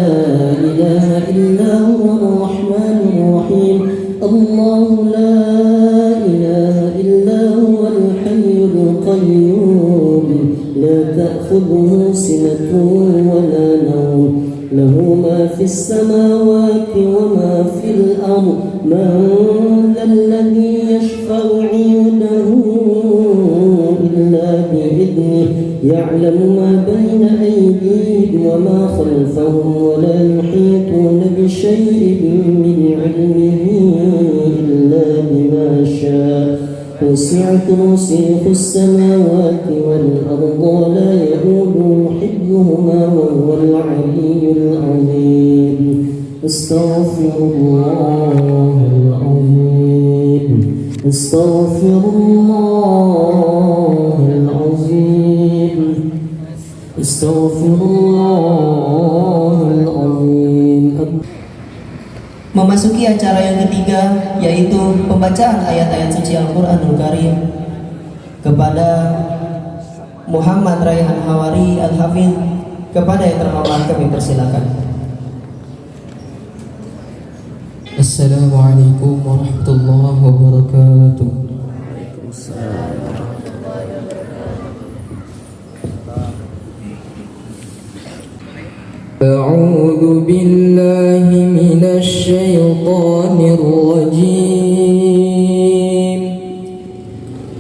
إله إلا هو الرحمن الرحيم الله لا إله إلا هو الحي القيوم لا تأخذه سنة ولا نوم له ما في السماوات وما في الأرض من ذا الذي يشفع عنده إلا بإذنه يعلم ما بين أيديهم وما خلفهم ولا يحيطون بشيء من علمه إلا بما شاء وسع كرسيه السماوات والأرض ولا يؤوده حفظهما وهو العلي العظيم استغفر الله العظيم استغفر الله العظيم استغفر الله العظيم. Memasuki acara yang ketiga, yaitu pembacaan ayat-ayat suci Al-Quranul Karim kepada Muhammad Raihan Hawari Al-Hafidh. Kepada yang terhormat kami persilakan. Assalamualaikum warahmatullahi wabarakatuh. أعوذ بالله من الشيطان الرجيم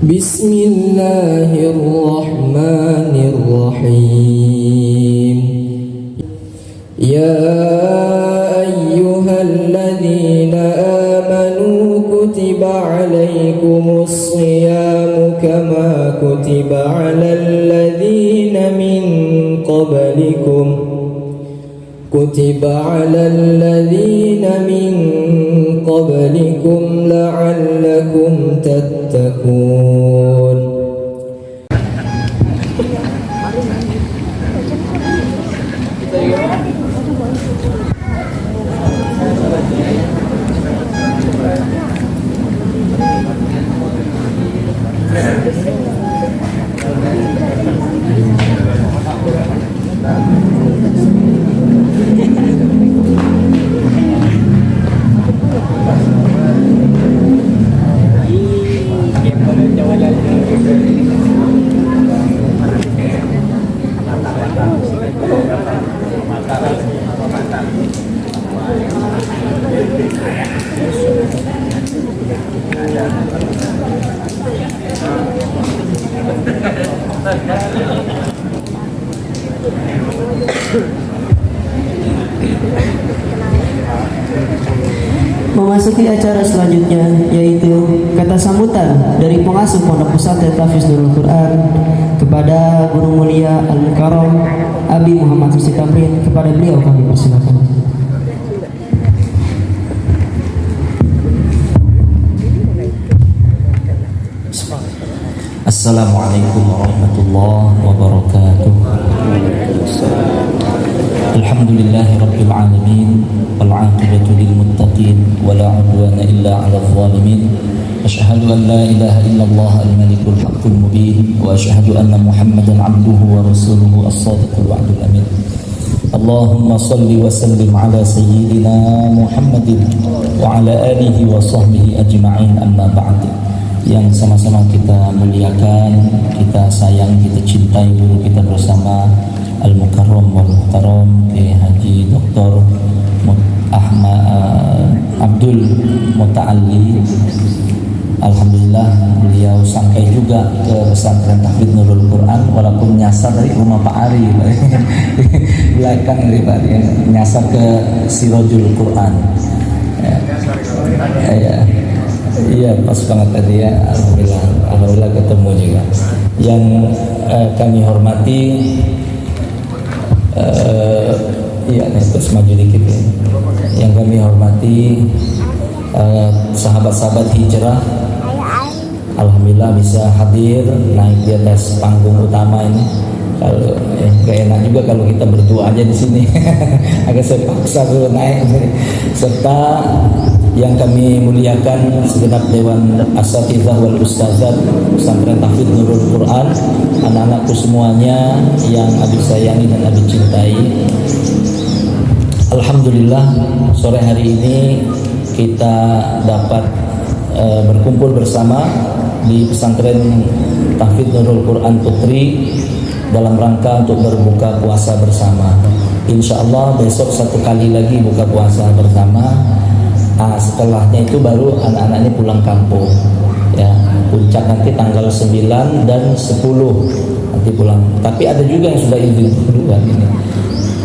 بسم الله الرحمن الرحيم يا أيها الذين آمنوا كتب عليكم الصيام كما كتب على الذين من قبلكم لعلكم تتقون. Memasuki acara selanjutnya, yaitu kata sambutan dari pengasuh Pondok Pesantren Tahfiz Nurul Quran kepada Guru Mulia Al-Mukarram Abi Muhammad Susi Tamrin. Kepada beliau kami persilakan. Assalamualaikum warahmatullahi wabarakatuh. Alhamdulillahi rabbil alamin wal 'aqibatu lil muttaqin wa la 'udwana illa 'alal zalimin. Asyhadu an la ilaha illallah al-malikul haqqul mubin wa asyhadu anna Muhammadan 'abduhu wa rasuluhu as-sadiqul wa'dul amin. Allahumma salli wa sallim ala sayyidina Muhammadin wa ala alihi wa sahbihi ajma'in, amma ba'd. Yang sama-sama kita muliakan, kita sayang, kita cintai guru kita bersama Al-Mukarram wal Muhtaram Haji Dr. Abdul Muta'alli. Alhamdulillah beliau sampai juga ke pesantren Tahfiz Nurul Quran, walaupun nyasar dari rumah Pak Ari belakang dari Pak Ari, nyasar ke Sirajul Quran. Iya, pas banget tadi ya. Alhamdulillah ketemu juga. Yang kami hormati, iya terus maju dikit ya. Yang kami hormati sahabat-sahabat hijrah, alhamdulillah bisa hadir naik di atas panggung utama ini. Kalau gak enak juga kalau kita berdua aja di sini, agak saya paksa dulu naik. Serta yang kami muliakan segenap Dewan Asatidhah wal Ustazat Pesantren Tahfiz Nurul Quran, anak-anakku semuanya yang Abi sayangi dan Abi cintai. Alhamdulillah sore hari ini kita dapat berkumpul bersama di pesantren Tahfidz Nurul Quran Putri dalam rangka untuk berbuka puasa bersama. Insya Allah besok satu kali lagi buka puasa bersama. Setelahnya itu baru anak-anak ini pulang kampung. Ya, puncak nanti tanggal 9 dan 10 nanti pulang. Tapi ada juga yang sudah izin duluan ini.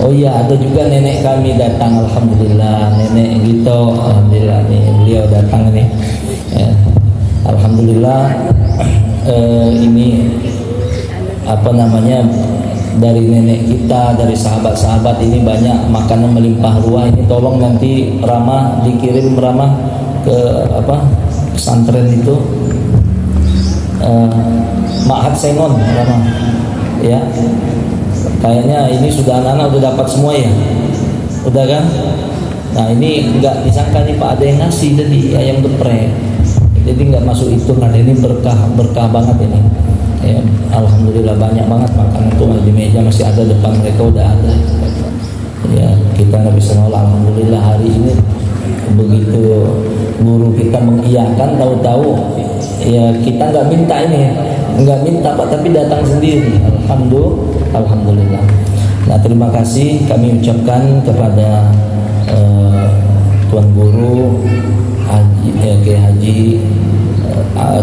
Oh iya, ada juga nenek kami datang, alhamdulillah, nenek gitu, alhamdulillah nih beliau datang nih. Ya, alhamdulillah ini apa namanya, dari nenek kita, dari sahabat-sahabat ini banyak makanan melimpah ruah. Ini tolong nanti Ramah dikirim Ramah ke pesantren itu, Ma'had Sengon Ramah, ya. Kayaknya ini sudah anak-anak udah dapat semua ya, udah kan? Nah ini nggak disangka nih Pak ada yang ngasih jadi ayam geprek, jadi nggak masuk itu karena ini berkah banget ini. Ya, alhamdulillah banyak banget makanan tuh di meja masih ada, depan mereka udah ada. Ya kita nggak bisa nolak, alhamdulillah hari ini begitu guru kita mengiyakan, tahu-tahu ya kita nggak minta ini, nggak minta Pak, tapi datang sendiri. Alhamdulillah. Nah terima kasih kami ucapkan kepada Tuan Guru Haji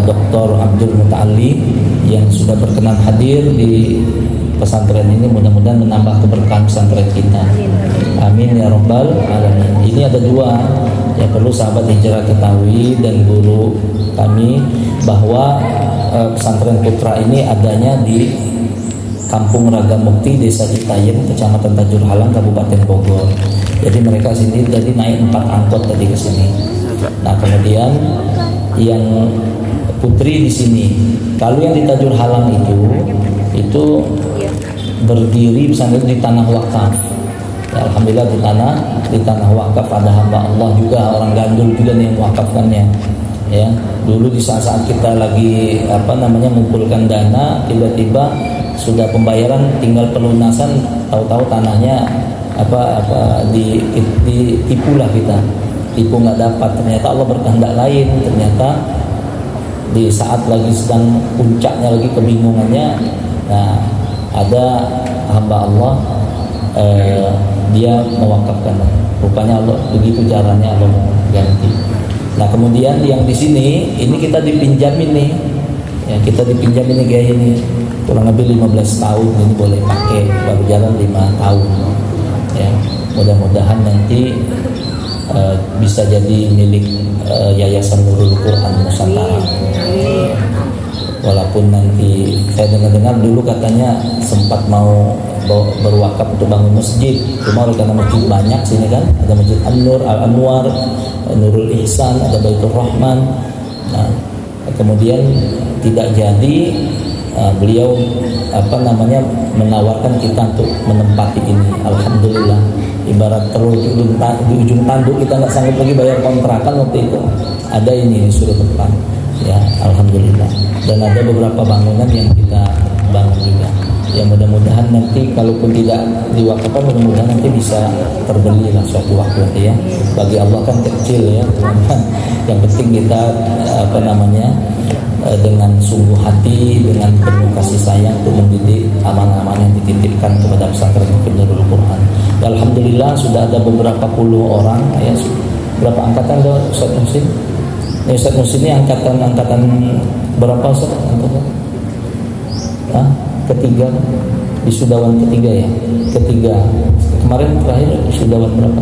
Dr. Abdul Muta'ali yang sudah berkenan hadir di pesantren ini. Mudah-mudahan menambah keberkahan pesantren kita. Amin ya rabbal alamin. Ini ada dua yang perlu sahabat hijrah ketahui dan guru kami, bahwa pesantren Putra ini adanya di Kampung Raga Mukti, Desa Citayam, Kecamatan Tajur Halang, Kabupaten Bogor. Jadi mereka sini jadi naik 4 angkot tadi ke sini. Nah kemudian yang Putri di sini. Kalau yang di Tajur Halang itu berdiri pesantren di tanah wakaf. Ya, alhamdulillah di tanah wakaf, ada hamba Allah juga, orang gandul juga nih yang wakafkannya. Ya, dulu di saat-saat kita lagi mengumpulkan dana, tiba-tiba sudah pembayaran tinggal pelunasan, tahu-tahu tanahnya ditipu lah kita. Tipu nggak dapat, ternyata Allah berkehendak lain. Ternyata di saat lagi sedang puncaknya lagi kebingungannya, nah ada hamba Allah dia mewakafkan. Rupanya Allah begitu caranya, Allah mau ganti. Nah kemudian yang di sini ini kita dipinjamin nih, ya kita dipinjamin nih kayak ini kurang lebih 15 tahun ini boleh pakai, baru jalan 5 tahun. Ya mudah-mudahan nanti bisa jadi milik Yayasan Nurul Quran Nusantara. Walaupun nanti saya dengar dulu katanya sempat mau berwakaf untuk bangun masjid, cuma karena masjid banyak sini kan, ada Masjid An-Nur, Al-Anwar, Nurul Ihsan, ada Baitur Rahman. Nah kemudian tidak jadi, beliau menawarkan kita untuk menempati ini. Alhamdulillah, ibarat telur di ujung tanduk, kita nggak sanggup lagi bayar kontrakan waktu itu, ada ini disuruh tempat. Ya alhamdulillah. Dan ada beberapa bangunan yang kita bangun juga. Ya mudah-mudahan nanti kalaupun tidak diwakafkan, mudah-mudahan nanti bisa terbeli lah suatu waktu ya. Bagi Allah kan kecil ya, yang penting kita dengan sungguh hati, dengan penuh kasih sayang untuk mendidik amanah-amanah yang dititipkan kepada pesantren Nurul Quran. Ya, alhamdulillah sudah ada beberapa puluh orang ya. Berapa angkatan ada Ustaz Muhsin? Ustaz Muhsin ini angkatan berapa Ustaz? Ketiga, wisudawan ketiga ya, ketiga. Kemarin terakhir wisudawan berapa?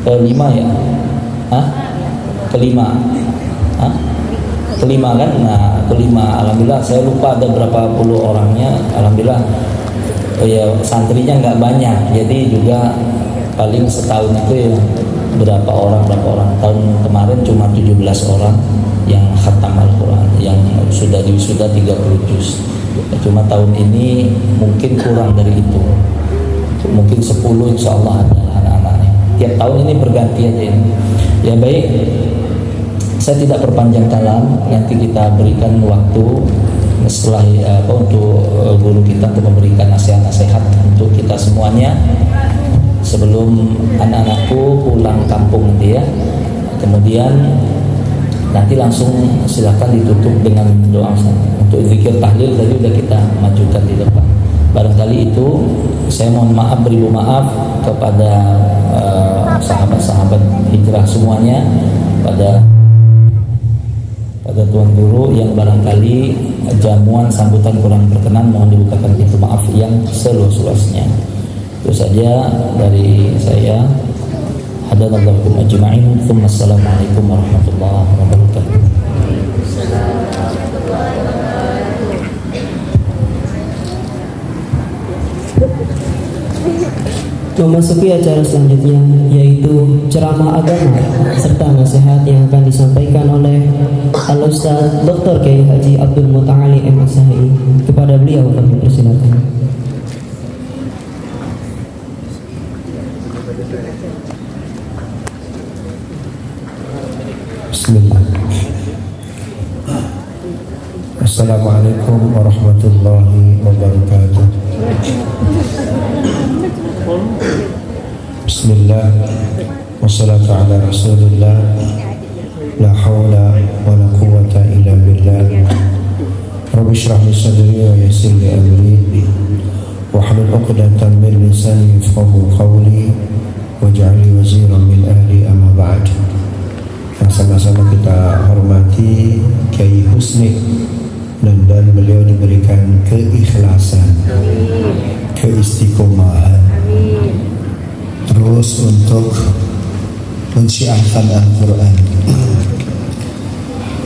Kelima ya? Kelima kan? Nah kelima, alhamdulillah. Saya lupa ada berapa puluh orangnya. Alhamdulillah ya, santrinya nggak banyak, jadi juga paling setahun itu ya berapa orang. Tahun kemarin cuma 17 orang yang khatam Al-Quran, yang sudah diwisuda 30 juz. Cuma tahun ini mungkin kurang dari itu, mungkin 10 insya Allah ada anak-anaknya. Tiap tahun ini berganti aja ini. Ya baik, saya tidak perpanjang kalam, nanti kita berikan waktu setelah untuk guru kita untuk memberikan nasihat-nasihat untuk kita semuanya. sebelum anak-anakku pulang kampung nanti ya. Kemudian nanti langsung silakan ditutup dengan doa. Untuk zikir tahlil tadi udah kita majukan di depan. Barangkali itu saya mohon maaf, beribu maaf kepada sahabat-sahabat hijrah semuanya, pada Tuan Guru yang barangkali jamuan sambutan kurang berkenan, mohon dibukakan pintu maaf yang seluas-luasnya. Itu saja dari saya. Hadanallahu ajma'in. Assalamualaikum warahmatullahi wabarakatuh. Memasuki acara selanjutnya, yaitu ceramah agama serta nasihat yang akan disampaikan oleh Al-Ustaz Dr. Kiai Haji Abdul Muta'ali M.Sahi. Kepada beliau kami persilakan. Bismillah. Assalamualaikum warahmatullahi wabarakatuh. Bismillah. Wassalatu ala rasulillah. La hawla wa la quwwata illa billah. Rabbi shrah li sadri wa yassir li amri wahlul 'uqdatam min lisani yafqahu qawli waj'al li waziran min ahli, amma ba'd. Yang sama-sama kita hormati Kiai Husni, dan beliau diberikan keikhlasan, keistiqomahan terus untuk mensyiarkan Al-Quran.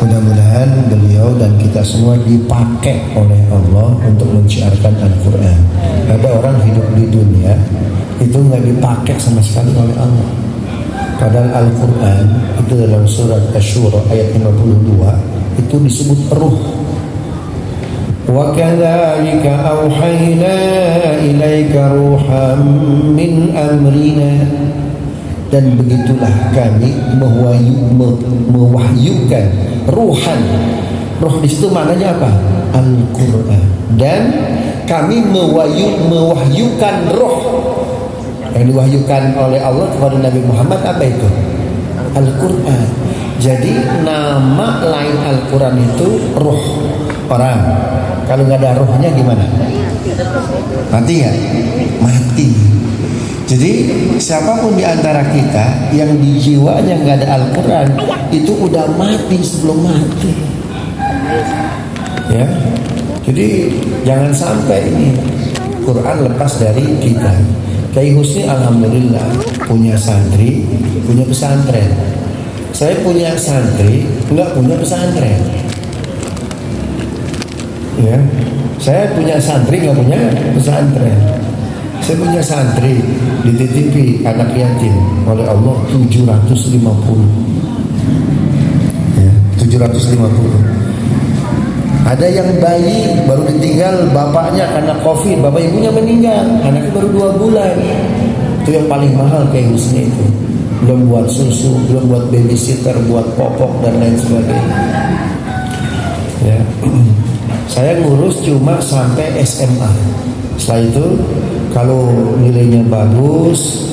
Mudah-mudahan beliau dan kita semua dipakai oleh Allah untuk mensyiarkan Al-Quran. Ada orang hidup di dunia itu nggak dipakai sama sekali oleh Allah. Padahal Al-Quran itu dalam surat Asy-Syura ayat 52 itu disebut ruh. Wa kadzalika auhayna ilaika ruham min amrina, dan begitulah kami mewahyukan ruhan. Ruh di situ maknanya apa? Al-Quran. Dan kami mewahyukan ruh yang diwahyukan oleh Allah kepada Nabi Muhammad. Apa itu? Al-Quran. Jadi nama lain Al-Quran itu ruh orang. Kalau nggak ada ruhnya gimana? Mati nggak? Mati. Jadi siapapun di antara kita yang di jiwanya nggak ada Al-Quran itu udah mati sebelum mati. Ya. Jadi jangan sampai ini Quran lepas dari kita. Kiai Husni alhamdulillah punya santri, punya pesantren. Saya punya santri, enggak punya pesantren. Ya, saya punya santri, enggak punya pesantren. Saya punya santri dititipi anak yatim oleh Allah 750. Ya, 750. Ada yang bayi baru ditinggal bapaknya karena COVID, bapak ibunya meninggal, anaknya baru 2 bulan. Itu yang paling mahal kayak Husni itu. Belum buat susu, belum buat babysitter, buat popok dan lain sebagainya. Ya. Saya ngurus cuma sampai SMA. Setelah itu kalau nilainya bagus,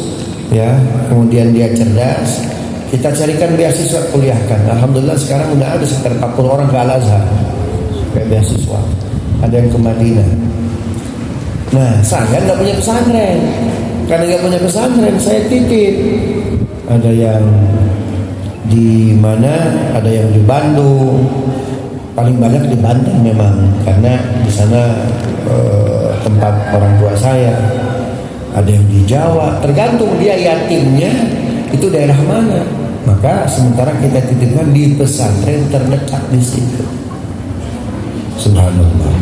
ya, kemudian dia cerdas, kita carikan beasiswa kuliahkan. Alhamdulillah sekarang udah ada sekitar 40 orang ke Al-Azhar kayak beasiswa. Ada yang ke Madinah. Nah, saya nggak punya pesantren. Karena nggak punya pesantren, saya titip. Ada yang di mana? Ada yang di Bandung. Paling banyak di Banten memang, karena di sana tempat orang tua saya. Ada yang di Jawa. Tergantung dia yatimnya itu daerah mana. Maka sementara kita titipkan di pesantren terdekat di situ. Subhanallah.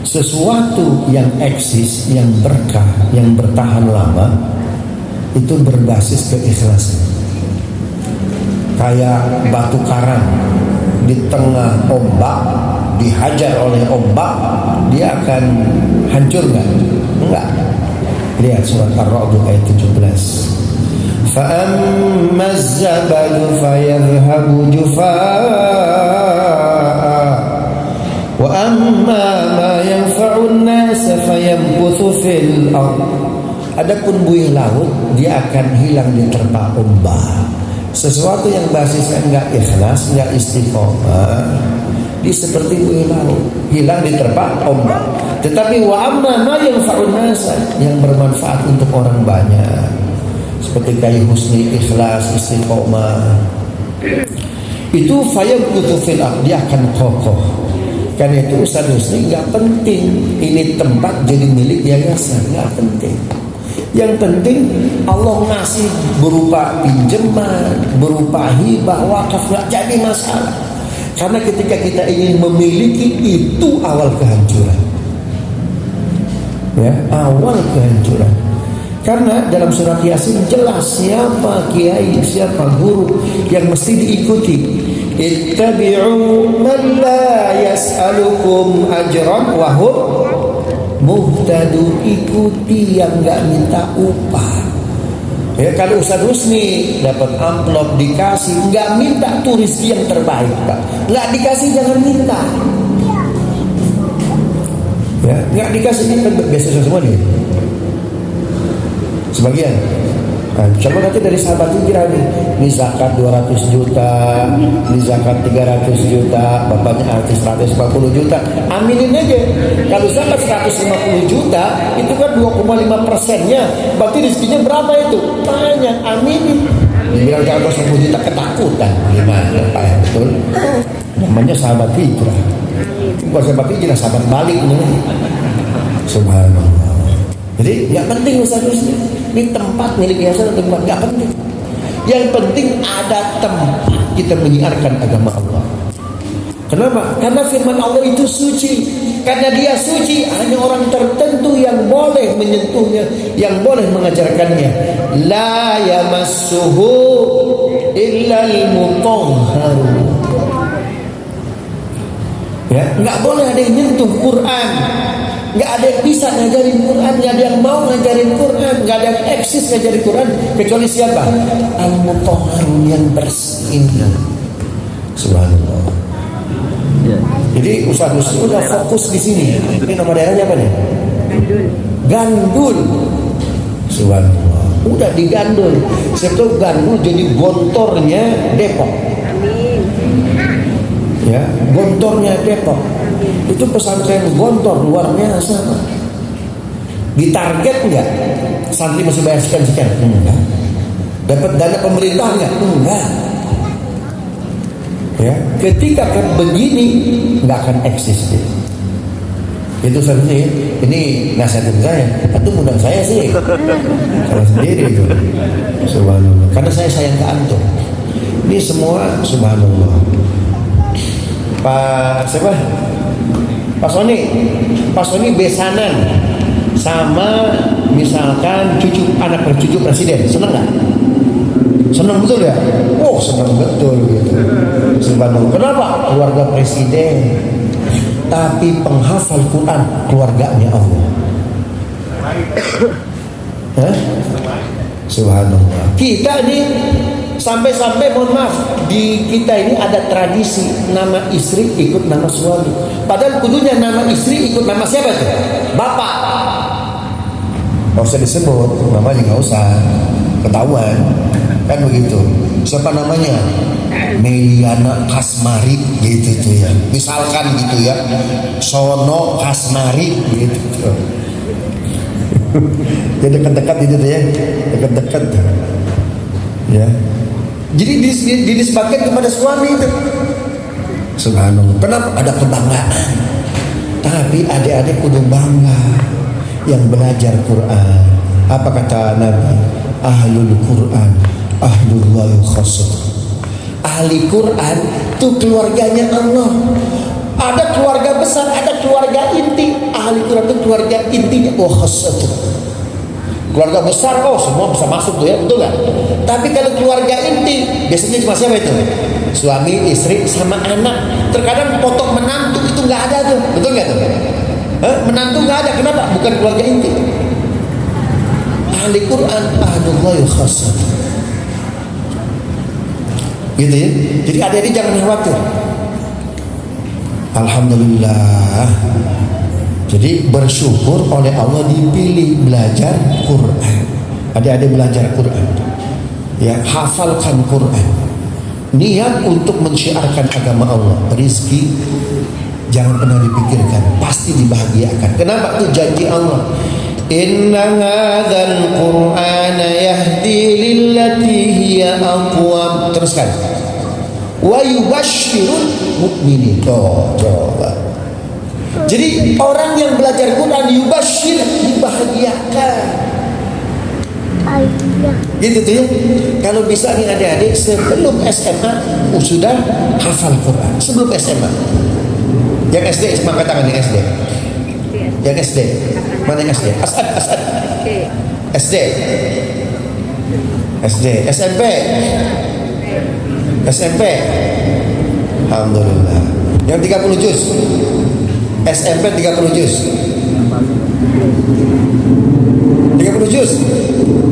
Sesuatu yang eksis, yang berkah, yang bertahan lama, itu berbasis keikhlasan. Kayak batu karang di tengah ombak, dihajar oleh ombak, dia akan hancur nggak? Enggak. Lihat surat Ar-Ra'd ayat 17. فَأَمَّا الزَّبَدُ فَيَذْهَبُ جُفَاءً وَأَمَّا مَا يَنْفَعُ النَّاسَ فَيَمْكُثُ فِي الْأَرْضِ Adapun buih laut dia akan hilang diterpa ombak. Sesuatu yang basisnya enggak ikhlas, enggak istiqomah, dia seperti buih laut, hilang diterpa ombak. Tetapi wa amma ma yanfa'un nas, yang bermanfaat untuk orang banyak, seperti kayu husni, ikhlas, istiqomah, itu fayabuthu fil ard, dia akan kokoh. Karena itu Ustaz Husni nggak penting ini tempat jadi milik yayasan, nggak penting. Yang penting Allah ngasih berupa pinjaman, berupa hibah, wakaf, nggak jadi masalah. Karena ketika kita ingin memiliki, itu awal kehancuran. Ya, awal kehancuran. Karena dalam surat Yasin jelas siapa kiai, siapa guru yang mesti diikuti. Ittabi'u man la yas'alukum ajran wa hum muhtadun, ikuti yang enggak minta upah. Ya, kalau Ustaz Husni dapat amplop dikasih, enggak minta tuh rezeki yang terbaik, Pak. Enggak dikasih jangan minta. Ya, enggak dikasih ini biasa semua nih. Sebagian. Nah, coba nanti dari sahabat hijrah nih, ini zakat 200 juta, ini zakat 300 juta, bapaknya artis 140 juta, aminin aja. Kalau zakat 150 juta, itu kan 2,5%-nya, berarti rezekinya berapa itu? Banyak, aminin. Dibilang zakat 150 juta ketakutan, gimana Pak ya, betul? Namanya sahabat hijrah. Bukan sahabat hijrah, sahabat balik ini. Subhanallah. Jadi nggak penting Ustaz Husni, ini tempat milik yayasan atau tempat, nggak penting. Yang penting ada tempat kita menyiarkan agama Allah. Kenapa? Karena firman Allah itu suci. Karena dia suci, hanya orang tertentu yang boleh menyentuhnya, yang boleh mengajarkannya. La yamassuhu illal mutahharun. Ya, nggak boleh ada yang nyentuh Quran. Nggak ada yang bisa ngajarin Quran, nggak ada yang mau ngajarin Quran, nggak ada yang eksis ngajarin Quran kecuali siapa? Al-Mutahharun, yang bersih. Subhanallah. Ya. Jadi Ustaz Husni udah fokus di sini. Ini nama daerahnya apa nih? Gandul. Subhanallah. Udah digandul. Setelah Gandul jadi gontornya Depok. Ya, gontornya Depok. Itu pesantren gontor luar biasa. Ditarget enggak? Santri masih bayar sekian? Enggak. Dapat dana pemerintah enggak? Enggak. Ya, ketika kan begini enggak akan eksis dia. Itu sebenarnya ini nasihatin saya. Itu mudah saya sih. Saya sendiri itu. Subhanallah. Karena saya sayang ke antum. Ini semua subhanallah. Pak siapa? Pak Sony besanan sama misalkan anak cucu presiden, seneng nggak? Seneng betul ya? Oh seneng betul gitu. Subhanallah. Kenapa? Keluarga presiden, tapi penghafal Quran keluarganya Allah. Subhanallah. Kita nih sampai-sampai mohon maaf, di kita ini ada tradisi nama istri ikut nama suami. Padahal kudunya nama istri ikut nama siapa tuh? Bapak. Nggak usah disebut, namanya nggak usah ketahuan, kan begitu. Siapa namanya? Meliana Kasmari gitu tuh ya. Misalkan gitu ya, Sono Kasmari gitu. Ya dekat-dekat itu tuh ya, dekat-dekat. Ya. Jadi dinisbatkan kepada suami itu. Subhanallah. Kenapa? Ada kebanggaan. Tapi adik-adik kudu bangga yang belajar Quran. Apa kata Nabi? Ahlul Quran, ahlullah khassah. Ahli Quran itu keluarganya Allah. Ada keluarga besar, ada keluarga inti. Ahli Quran itu keluarga intinya khassah. Keluarga besar, oh semua bisa masuk tuh ya, betul gak? Tapi kalau keluarga inti, biasanya cuma siapa itu? Suami, istri, sama anak. Terkadang potong menantu itu nggak ada tuh, betul gak tuh? Menantu nggak ada, kenapa? Bukan keluarga inti. Ahli Quran, ahlullahi khassah. Gitu ya. Jadi adik-adik jangan khawatir. Alhamdulillah. Jadi bersyukur oleh Allah dipilih belajar Quran. Adik-adik belajar Quran, ya, hafalkan Quran. Niat untuk mensyiarkan agama Allah. Rizki jangan pernah dipikirkan, pasti dibahagiakan. Kenapa? Itu janji Allah. Inna hadzal Qur'ana yahdi lillati hiya aqwam. Teruskan. Wa yubashshirul mu'minin. Coba. Jadi orang yang belajar Quran yubashshir, dibahagiakan. Gitu tuh ya. Kalau bisa nih adik-adik sebelum SMA sudah hafal Quran. Sebelum SMA. Yang SD angkat tangan yang SD. Yang SD. Mana yang SD? Asad. SD. SD. SMP. SMP. Alhamdulillah. Yang 30 juz. SMP 30 juz. 30 juz.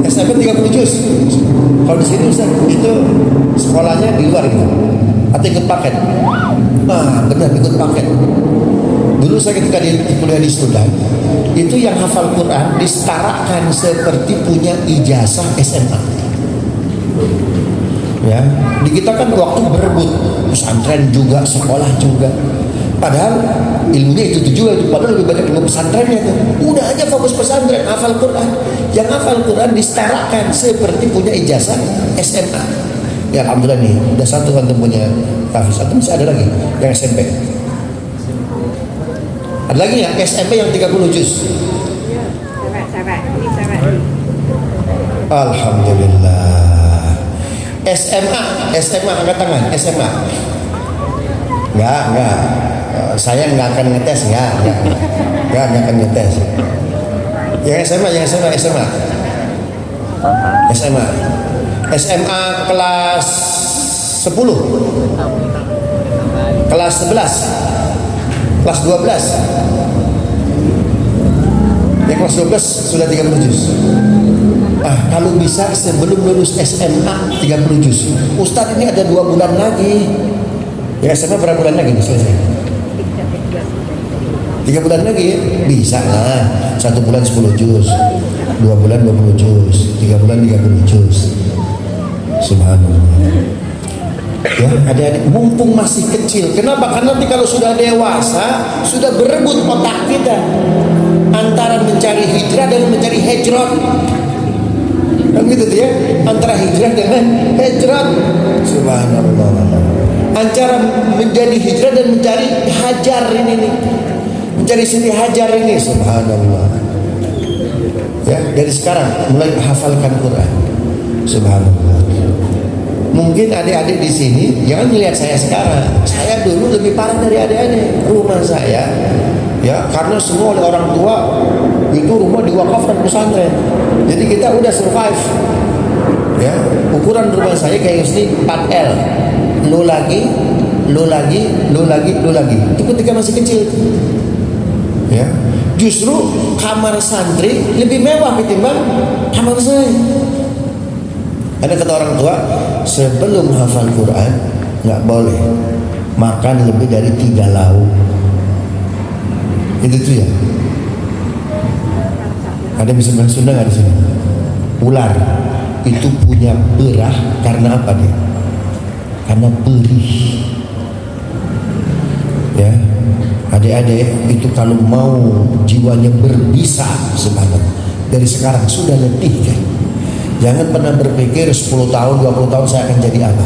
SMP 30 juz. Kalau di sini Ustaz, itu sekolahnya di luar gitu. Atau ikut paket. Benar, ikut paket. Dulu saya ketika kuliah di Sudan, itu yang hafal Quran disetarakan seperti punya ijazah SMA. Ya, di kita kan waktu berebut, pesantren juga, sekolah juga. Padahal ilmunya itu juga, padahal lebih banyak ilmu pesantrennya tuh. Udah aja fokus pesantren, hafal Quran. Yang hafal Quran disetarakan seperti punya ijazah SMA. Ya alhamdulillah nih, udah satu antum punya tahfiz. Antum masih ada lagi yang SMP. Ada lagi ya SMP yang 30 juz. Alhamdulillah. SMA angkat tangan. SMA. Enggak. Saya nggak akan ngetes, nggak akan ngetes. Yang SMA kelas 10, kelas 11, kelas 12. Yang kelas 12 sudah 30 juz. Kalau bisa sebelum lulus SMA 30 juz. Ustadz ini ada 2 bulan lagi. Ya SMA berapa bulan lagi selesai? 3 bulan lagi bisa lah. 1 bulan 10 juz, 2 bulan 20 juz, 3 bulan 30 juz. Subhanallah. Ya, adik-adik mumpung masih kecil. Kenapa? Karena nanti kalau sudah dewasa, sudah berebut otak kita antara mencari hijrah dan mencari hijrah. Kan gitu tuh ya, antara hijrah dengan hijrah. Subhanallah. Antara menjadi hijrah dan mencari hajar ini nih. Mencari Siti Hajar ini, subhanallah. Ya, dari sekarang mulai hafalkan Quran. Subhanallah. Mungkin adik-adik di sini jangan melihat saya sekarang. Saya dulu lebih parah dari adik-adik. Rumah saya, ya, karena semua oleh orang tua itu rumah diwakafkan pesantren. Jadi kita udah survive. Ya, ukuran rumah saya kayak gini 4L. Lo lagi. Itu ketika masih kecil. Ya, justru kamar santri lebih mewah ketimbang kamar saya. Ada kata orang tua, sebelum hafal Quran nggak boleh makan lebih dari 3 lauk. Itu tuh ya. Ada bisa bilang Sunda nggak di sini? Ular itu punya berah karena apa dia? Karena perih. Ya. Adik-adik itu kalau mau jiwanya berbisa sebenarnya dari sekarang sudah letih kan. Jangan pernah berpikir 10 tahun, 20 tahun saya akan jadi apa.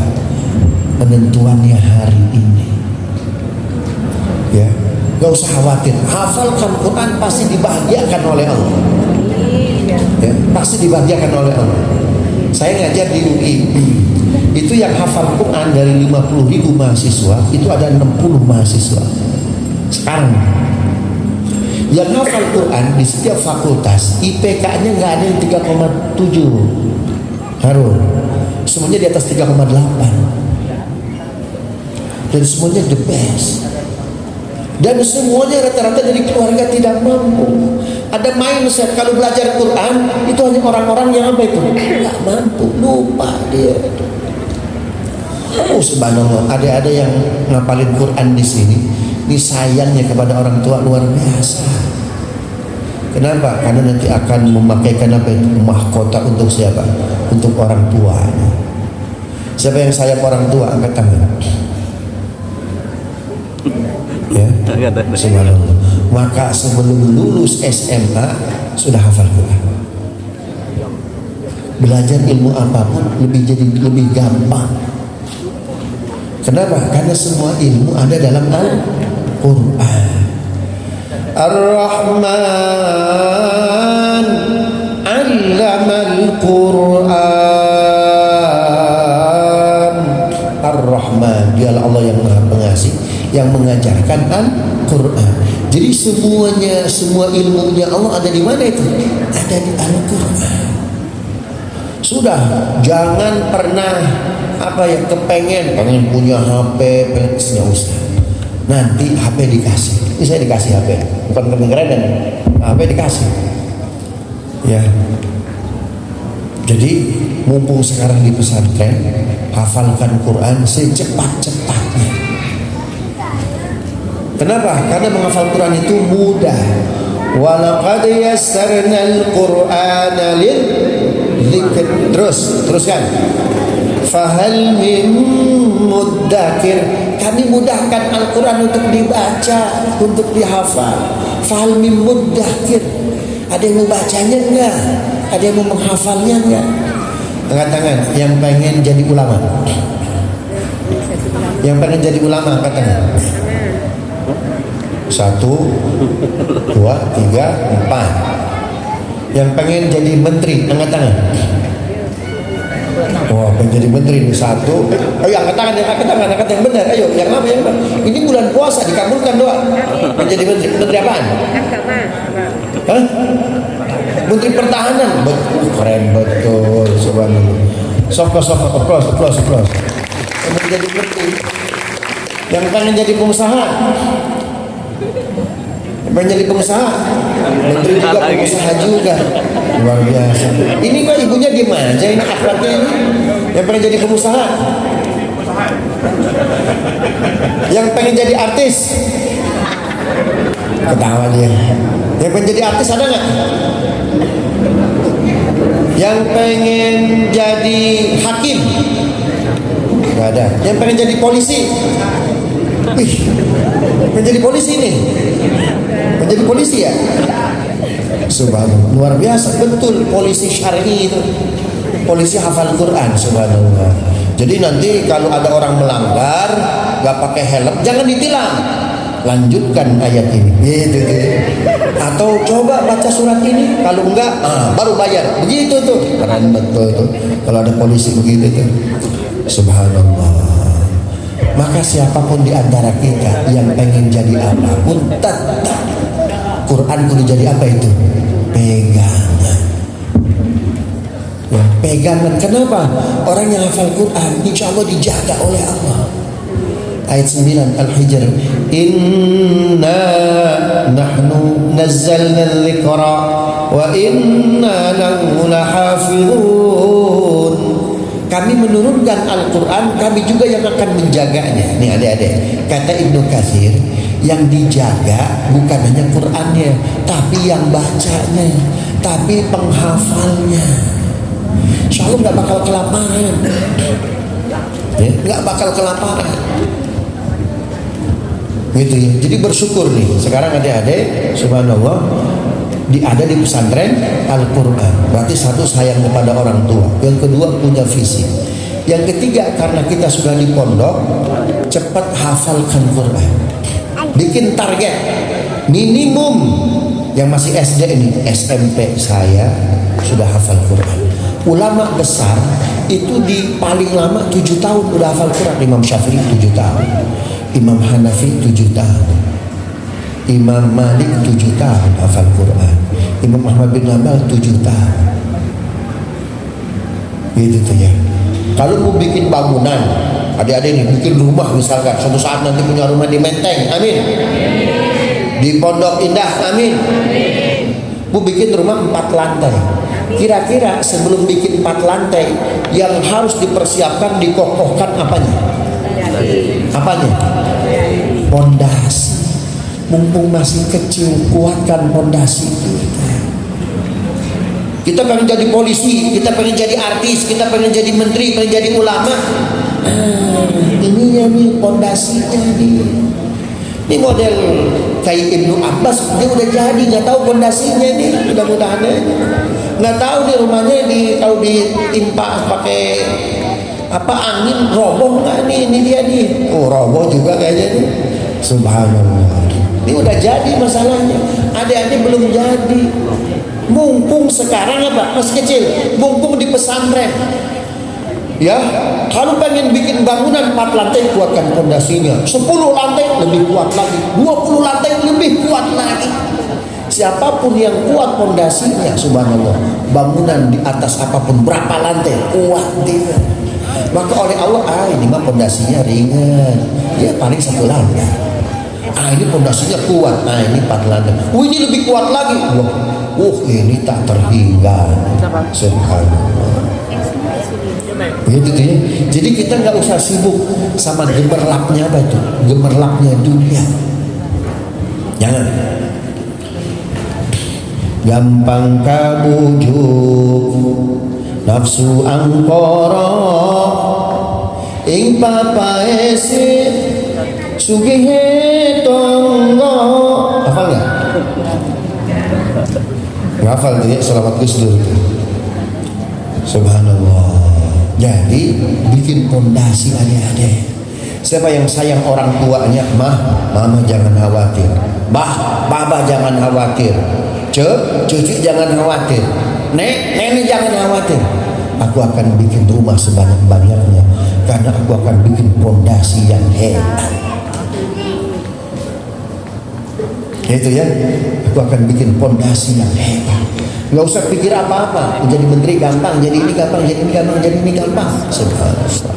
Penentuannya hari ini. Ya, gak usah khawatir. Hafalkan Quran pasti dibahagiakan oleh Allah. Ya, pasti dibahagiakan oleh Allah. Saya ngajar di UI. Itu yang hafal Quran dari 50.000 mahasiswa itu ada 60 mahasiswa. Sekarang yang hafal Quran di setiap fakultas IPK-nya nggak ada yang 3,7 Harun, semuanya di atas 3,8 dan semuanya the best. Dan semuanya rata-rata dari keluarga tidak mampu. Ada mindset kalau belajar Quran itu hanya orang-orang yang apa itu nggak mampu, lupa dia. Oh subhanallah, ada yang ngapalin Quran di sini. Ini sayangnya kepada orang tua luar biasa. Kenapa? Karena nanti akan memakaikan apa itu? Mahkota untuk siapa? Untuk orang tua. Siapa yang sayang orang tua? Angkat tangan. Ya, subhanallah. Maka sebelum lulus SMA sudah hafal Quran. Belajar ilmu apapun lebih gampang. Kenapa? Karena semua ilmu ada dalam Al-Quran. Ar-Rahman 'allamal Quran. Ar-Rahman, dialah Allah yang Maha Pengasih, yang mengajarkan Al-Quran. Jadi semua ilmunya Allah ada di mana itu? Ada di Al-Quran. Sudah, jangan pernah kepengen punya HP, pengen usah. Nanti HP dikasih. Ini saya dikasih HP, bukan keren-keren, HP dikasih. Ya. Jadi mumpung sekarang di pesantren, hafalkan Quran secepat-cepatnya. Kenapa? Karena menghafal Quran itu mudah. Walaqad yassarnal Qur'ana lidzikr. Teruskan. Fahal min muddakir. Kami mudahkan Al-Quran untuk dibaca, untuk dihafal. Fahal min muddakir. Ada yang mau bacanya enggak? Ada yang mau menghafalnya enggak? Angkat tangan yang pengen jadi ulama. Yang pengen jadi ulama, angkat tangan. 1, 2, 3, 4. Yang pengen jadi menteri, angkat tangan. Wah, pengen jadi menteri nih 1. Ayo angkat tangan yang benar. Ayo, yang apa yang benar? Ini bulan puasa, dikabulkan doa. Pengen jadi menteri apaan? Hah? Menteri Pertahanan. Keren betul, subhanallah. Sok, applause. Pengen jadi menteri. Yang pengen jadi pengusaha. Pengen jadi pengusaha, menteri juga, pengusaha juga, luar biasa. Ini kok ibunya diem aja, ini akhlaknya ini. Yang pengen jadi pengusaha, yang pengen jadi artis, ketawa dia. Yang pengen jadi artis ada nggak? Yang pengen jadi hakim, nggak ada. Yang pengen jadi polisi. Wih, menjadi polisi nih. Menjadi polisi ya? Subhanallah, luar biasa. Betul, polisi syar'i itu. Polisi hafal Quran, subhanallah. Jadi nanti kalau ada orang melanggar gak pakai helm, jangan ditilang. Lanjutkan ayat ini. Gitu. Atau coba baca surat ini, kalau enggak baru bayar. Begitu tuh. Keren betul tuh. Kalau ada polisi begitu tuh. Subhanallah. Maka siapapun di antara kita yang pengen jadi apapun, tetap Quran kudu jadi apa itu? Pegangan. Ya, pegangan. Kenapa? Orang yang hafal Quran insya Allah dijaga oleh Allah. Ayat 9 Al-Hijr. Inna nahnu nazzalna dzikra wa inna lahu lahafizun. Kami menurunkan Al-Quran, kami juga yang akan menjaganya. Nih adik-adik, kata Ibnu Katsir, yang dijaga bukan hanya Qurannya, tapi yang bacanya, tapi penghafalnya. Insya Allah gak bakal kelaparan, ya, gak bakal kelaparan. Gitu ya. Jadi bersyukur nih. Sekarang adik-adik, subhanallah, ada di pesantren Al-Quran. Berarti satu, sayang kepada orang tua. Yang kedua, punya visi. Yang ketiga, karena kita sudah di pondok, cepat hafalkan Quran. Bikin target minimum. Yang masih SD ini, SMP saya sudah hafal Quran. Ulama besar itu di paling lama 7 tahun udah hafal Quran. Imam Syafi'i 7 tahun, Imam Hanafi 7 tahun, Imam Malik 7 tahun hafal Quran, Imam Ahmad bin Hanbal 7 tahun. Gitu tuh ya. Kalau mau bikin bangunan, adik-adik nih bikin rumah misalkan, suatu saat nanti punya rumah di Menteng, amin. Di Pondok Indah, amin. Mau bikin rumah 4 lantai. Kira-kira sebelum bikin 4 lantai, yang harus dipersiapkan, dikokohkan apanya? Apanya? Pondasi. Mumpung masih kecil, kuatkan pondasi itu. Kita pengen jadi polisi, kita pengen jadi artis, kita pengen jadi menteri, pengen jadi ulama. Ini ya nih pondasinya nih. Ini model kayak Ibnu Abbas, dia udah jadi, nggak tahu pondasinya nih. Mudah-mudahan aja. Nggak tahu nih rumahnya tahu ditimpa pakai apa angin roboh nggak nih? Ini dia nih. Oh roboh juga kayaknya nih. Subhanallah. Ini udah jadi masalahnya. Adik-adik belum jadi. Mumpung sekarang apa? Masih kecil. Mumpung di pesantren. Ya, kalau pengen bikin bangunan 4 lantai, kuatkan pondasinya. 10 lantai lebih kuat lagi. 20 lantai lebih kuat lagi. Siapapun yang kuat pondasinya, subhanallah, bangunan di atas apapun berapa lantai kuat dia. Maka oleh Allah, ini mah pondasinya ringan. Ya paling 1 lantai. Ini pondasinya kuat. Ini 4 lantai. Ini lebih kuat lagi. Ini tak terhingga. Subhanallah. Begitu tuh ya. Jadi kita nggak usah sibuk sama gemerlapnya apa itu, gemerlapnya dunia. Jangan. Gampang kabujuk nafsu angkara ing papaese sugihe tonggo. Hafal nggak? Hafal tuh ya, selawat Gus Dur tuh. Subhanallah. Jadi bikin pondasi adik-adik. Siapa yang sayang orang tuanya, mama jangan khawatir. Baba jangan khawatir. Cucu jangan khawatir. Nenek jangan khawatir. Aku akan bikin rumah sebanyak-banyaknya karena aku akan bikin pondasi yang hebat. Itu ya. Aku akan bikin pondasi yang hebat. Nggak usah pikir apa-apa. Jadi menteri gampang, jadi ini gampang, jadi ini gampang, jadi ini gampang. Subhanallah.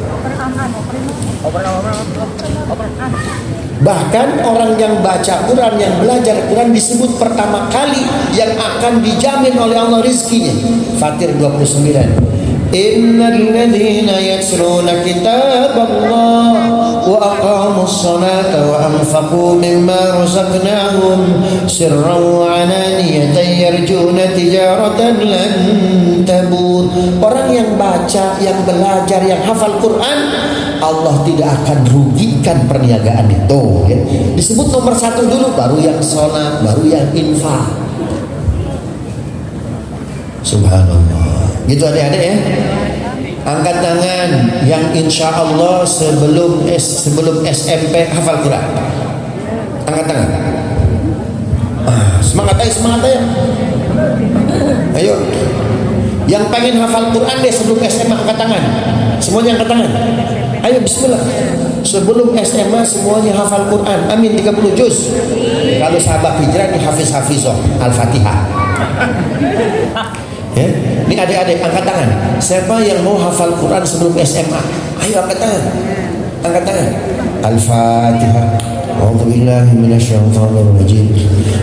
Bahkan orang yang baca Quran, yang belajar Quran disebut pertama kali yang akan dijamin oleh Allah rizkinya. Fatir 29. Innal ladzina yatluna kitaballah wa aqamus salata wa anfaqu mimma razaqnahum sirran wa alaniyatan yarjuna tijaratan lan tabur. Orang yang baca, yang belajar, yang hafal Quran, Allah tidak akan rugikan perniagaan itu ya. Disebut nomor 1 dulu, baru yang sholat, baru yang infak. Subhanallah. Gitu adik-adik ya. Angkat tangan yang insya Allah sebelum SMP hafal Quran. Angkat tangan. Semangat aja. Ayo. Yang pengen hafal Quran deh sebelum SMA angkat tangan. Semuanya angkat tangan. Ayo bismillah. Sebelum SMA semuanya hafal Quran. Amin 30 juz. Kalau sahabat hijrah nih hafiz-hafizah Al-Fatihah. Ya, ini adik-adik angkat tangan. Siapa yang mau hafal Quran sebelum SMA? Ayo angkat tangan. Angkat tangan. Al-Fatihah. A'udzubillahi minasyaitonir rajim.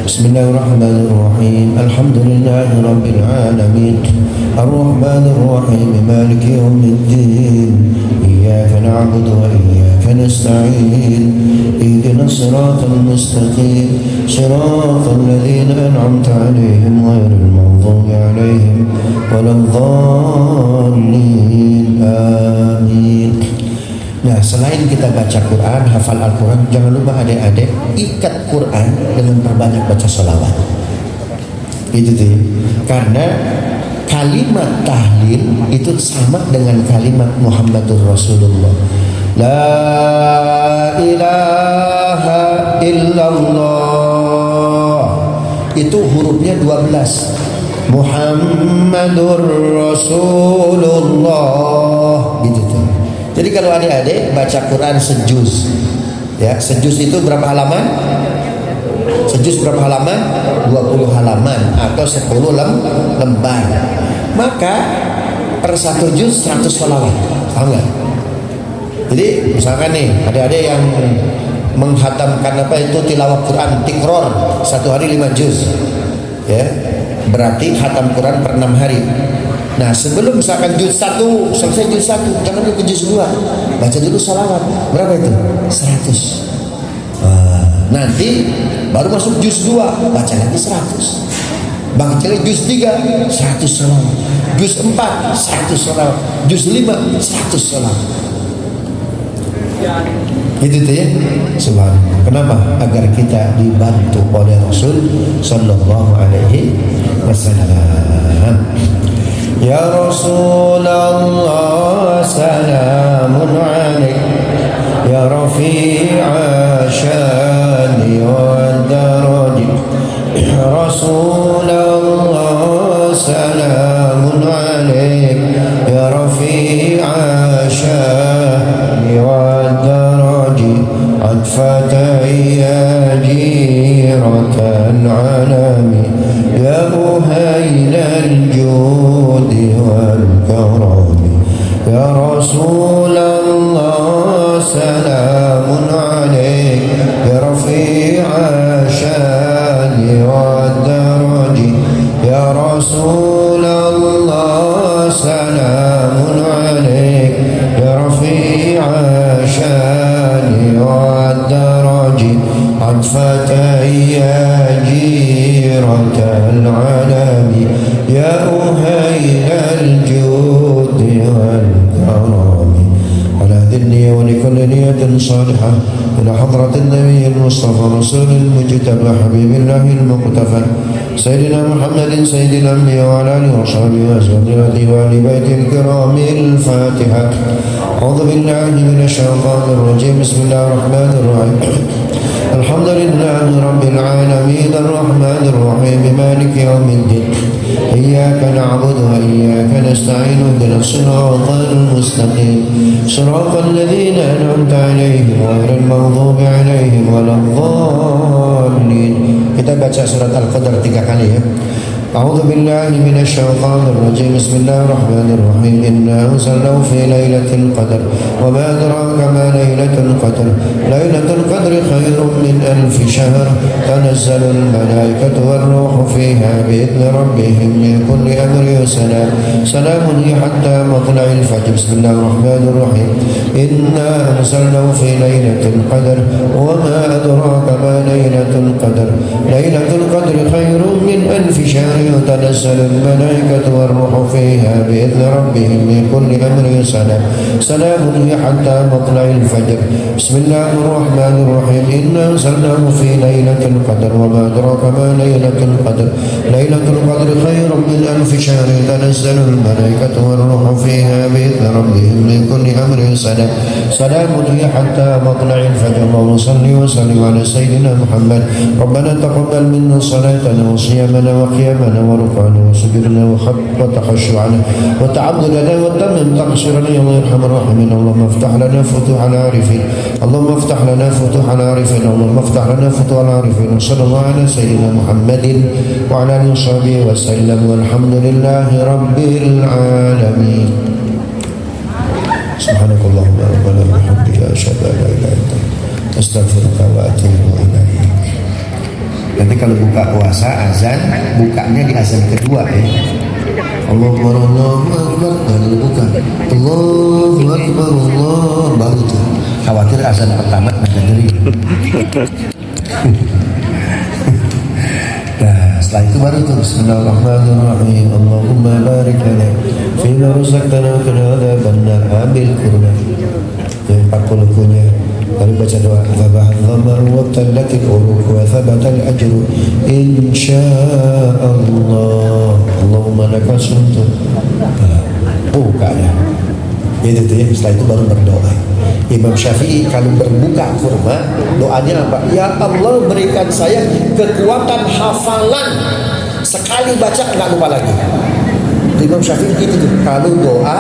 Bismillahirrahmanirrahim. Alhamdulillahirabbil alamin. Arrahmanir rahim. Maliki yaumiddin. Iyyaka na'budu wa iyyaka nasta'in. Ihdinas siratal mustaqim. Siratal ladzina an'amta 'alaihim ghairil maghdubi 'alaihim waladdallin. Amin. Nah, selain kita baca Quran, hafal Al-Quran, jangan lupa adik-adik ikat Quran dengan perbanyak baca sholawat. Itu tuh. Karena kalimat tahlil itu sama dengan kalimat Muhammadur Rasulullah. La ilaha illallah. Itu hurufnya 12. Muhammadur Rasulullah. Gitu tuh. Jadi kalau adik-adik baca Quran sejuz, ya sejuz itu berapa halaman? Sejuz berapa halaman? 20 halaman atau 10 lembar. Maka per 1 juz 100 sholawat. Paham nggak? Jadi misalkan nih adik-adik yang menghatamkan apa itu tilawah Quran tikror 1 hari 5 juz, ya berarti khatam Quran per 6 hari. Nah sebelum misalkan juz 1 selesai juz 1, jangan ke juz 2, baca dulu sholawat. Berapa itu? 100. Nanti baru masuk juz 2, baca lagi 100. Bang Cele juz 3 100 salawat, juz 4 100 salawat, juz 5 100 salawat. Itu tuh ya. Subhanallah. Kenapa? Agar kita dibantu oleh Rasul sallallahu alaihi wasallam. Ya Rasulullah salamun alaik, ya rafi'a syani wa daraj. Ya Rasulullah salamun alaik, ya rafi'a syani wa daraj. عطفتي يا جيرة العالم يا أهيل الجود والكرم يا رسول الله سلام عليك يا رفيع الشان والدرج يا رسول الله سلام عليك يا رفيع الشان والدرج عطفتي يا جيرة العالم يا أهيل الجود والكرم على ذني ولكل نية صالحة إلى حضرة النبي المصطفى رسول المجتبى حبيب الله المقتفى سيدنا محمد سيد الأنبياء وعلى آله وصحبه وزوجاته وآل بيته الكرام. الفاتحة. أعوذ بالله من الشيطان الرجيم. بسم الله الرحمن الرحيم. الحمد لله رب العالمين الرحمن الرحيم مالك يوم الدين إياك نعبد وإياك نستعين اهدنا الصراط المستقيم صراط الذين أنعمت عليهم غير المغضوب عليهم ولا الضالين. Kita baca surat Al-Qadar 3 kali ya. أعوذ بالله من الشيطان الرجيم. بسم الله الرحمن الرحيم. إنا أنزلناه في ليلة القدر وما أدراك ما ليلة القدر ليلة القدر خير من 1000 شهر تنزل الملائكة والروح فيها بإذن ربهم من كل أمر سلام سلام هي حتى مطلع الفجر. بسم الله الرحمن الرحيم. إنا أنزلناه في ليلة القدر وما أدراك ما ليلة القدر ليلة القدر خير من 1000 شهر تنزل الملائكة والروح فيها بإذن ربهم من كل أمر سلام سلام هي حتى مطلع الفجر. بسم الله الرحمن الرحيم. إنا أنزلناه في ليلة القدر وما أدراك ما ليلة القدر ليلة القدر خير من 1000 شهر تنزل الملائكة والروح فيها بإذن ربهم من كل أمر سلام سلام هي حتى مطلع الفجر. اللهم صل وسلم على سيدنا محمد. ربنا تقبل منا صلاتنا وصيامنا وقيامنا وركعنا وسجودنا وتخشعنا وتعبدنا وتمم تقصيرنا يا الله يرحم الراحمين. اللهم افتح لنا فتوح العارفين اللهم افتح لنا فتوح العارفين اللهم افتح لنا فتوح العارفين. وصلى الله على سيدنا محمد وعلى اله وصحبه وسلم والحمد لله رب العالمين. سبحانك اللهم ربنا وبحمدك أشهد أن لا إله إلا أنت أستغفرك وأتوب إليك. Nanti kalau buka puasa azan, bukanya di azan kedua ya. Allahu Akbar, baru buka. Allahu Akbar, Allah, baru tuh. Khawatir azan pertama nggak dengerin. Nah, setelah itu baru tuh Bismillahirrahmanirrahim. Allahumma barik lana fima razaqtana wa qina adzabannar. Ambil kurma. Yang 40 kunya. Lalu baca doa Fabahadhamar wa tallatil uruq wa thabatal ajru insya'Allah. Allahumma laka sumtu. Bukanya itu tuh ya. Setelah itu baru berdoa. Imam Syafi'i kalau berbuka kurma doanya apa? Ya Allah berikan saya kekuatan hafalan, sekali baca nggak lupa lagi. Imam Syafi'i gitu tuh. Kalau doa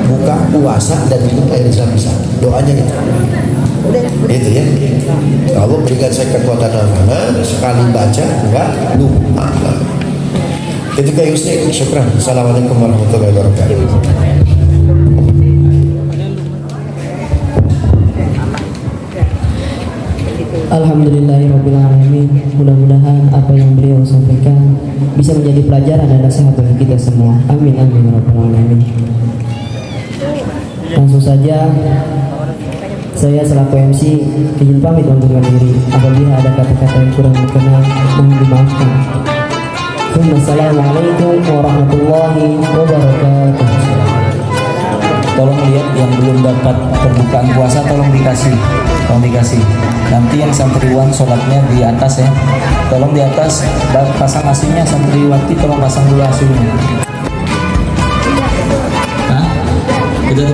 buka puasa dan minum air zam-zam, doanya itu. Itu ya. Allah berikan saya kekuatan hafalan, sekali baca enggak lupa. Itu kayak Ustaz. Syukran. Assalamualaikum warahmatullahi wabarakatuh. Alhamdulillahirrabbilalamin. Mudah-mudahan apa yang beliau sampaikan bisa menjadi pelajaran dan nasihat bagi kita semua. Amin amin ya rabbal alamin. Langsung saja saya selaku MC izin pamit undur diri. Apabila ada kata-kata yang kurang berkenan mohon dimaafkan. Assalamualaikum warahmatullahi wabarakatuh. Tolong lihat yang belum dapat perbukaan puasa, tolong dikasih. Nanti yang santriwan sholatnya di atas ya, tolong di atas pasang asunya. Santriwati tolong pasang dulu asunya. Hah? Udah